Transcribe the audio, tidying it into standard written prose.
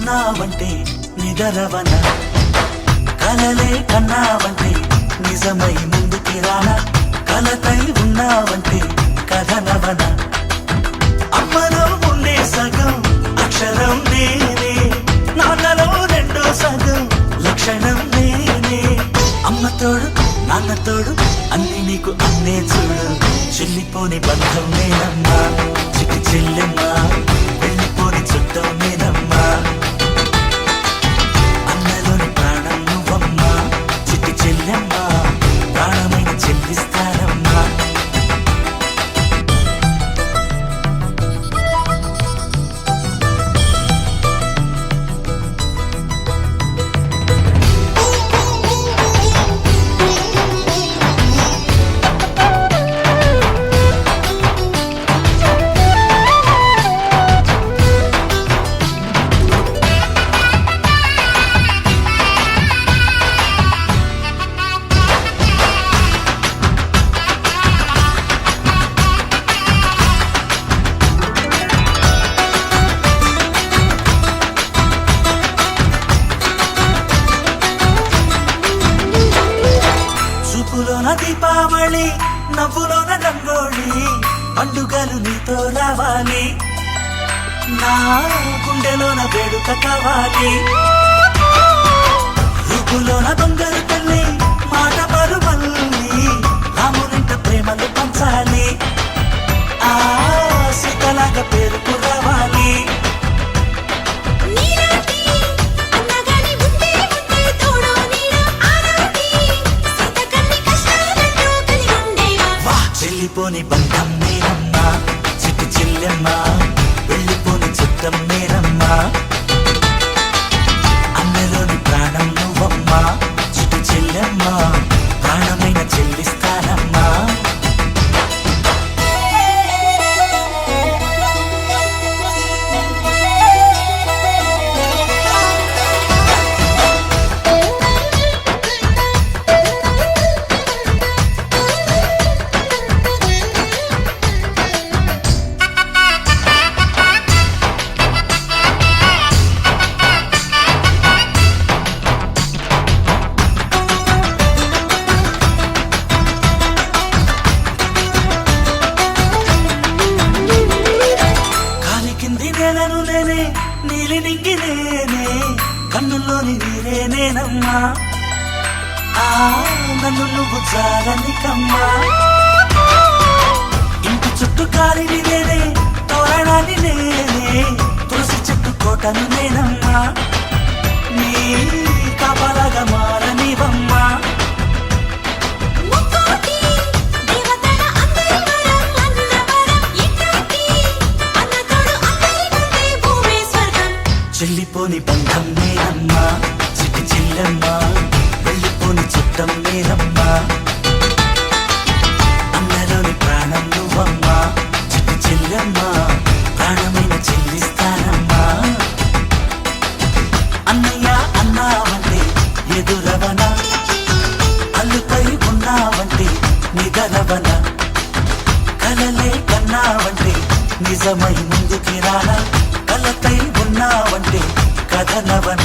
ఉన్నావంటే నిదరవన, కలలే కన్నావంటే నిజమై ముందుకి రానా, కలతై ఉన్నావంటే కథనవన. అమ్మలో ఉండే సగం అక్షరం నేనే, నాన్నలో రెండో సగం లక్షణం నేనే. అమ్మ తోడు నాన్న తోడు అన్ని నీకు అన్నే చూడు, చెల్లిపోని బంధం నేనమ్మా చిటి చెల్లెమ్మా, వెళ్ళిపోని చుట్టం నేనమ్మా. అన్నలోని ప్రాణం నువ్వమ్మా చిటి చెల్లెమ్మా, ప్రాణమైన చెల్లిస్తానమ్మా. చూపులోన దీపావళి, నవ్వులోన రంగోళి, పండుగలు నీతో రావాలి, నా గుండెలోన వేడుక కావాలి. రూపులోన బంగారు తల్లి, మాట పరువల్లి, రామునింట ప్రేమలు పంచాలి, ఆ సీతలాగా పేరుకు రావాలి. వెళ్ళిపోని బంధం నేనమ్మా చిట్టి చెల్లెమ్మా, వెళ్ళిపోని చుట్టం నేనమ్మా. అన్నలోని ప్రాణం నువ్వమ్మా చిట్టి చెల్లెమ్మా, ప్రాణమైన చెల్లిస్తానమ్మా. నేనను నేనే నీలి నింగి నేనే, కన్నుల్లోని నీరే నేనమ్మా, ఆ నన్ను నువ్వు జాలనికమ్మా. ఇంటి చుట్టూ కాలిని నేనే, తోరణాన్ని నేనే, తులసి చెట్టు కోటను నేనమ్మా, నీ కాపలాగా మారనివమ్మా. చెల్లిపోని బంధం నేనమ్మా చిట్టి చెల్లెమ్మా, వెళ్ళిపోని చుట్టం నేనమ్మా. అన్నలోని ప్రాణం నువ్వమ్మా చిట్టి చెల్లెమ్మా, ప్రాణమైన చెల్లిస్తానమ్మా. అన్నయ్య అన్నావంటే ఎదురవన, అల్లుపై ఉన్నావంటే నిదరవన, కలలే కన్నావంటే నిజమై ముందుకి రానా, కలతై ఉన్నావంటే కథనవన.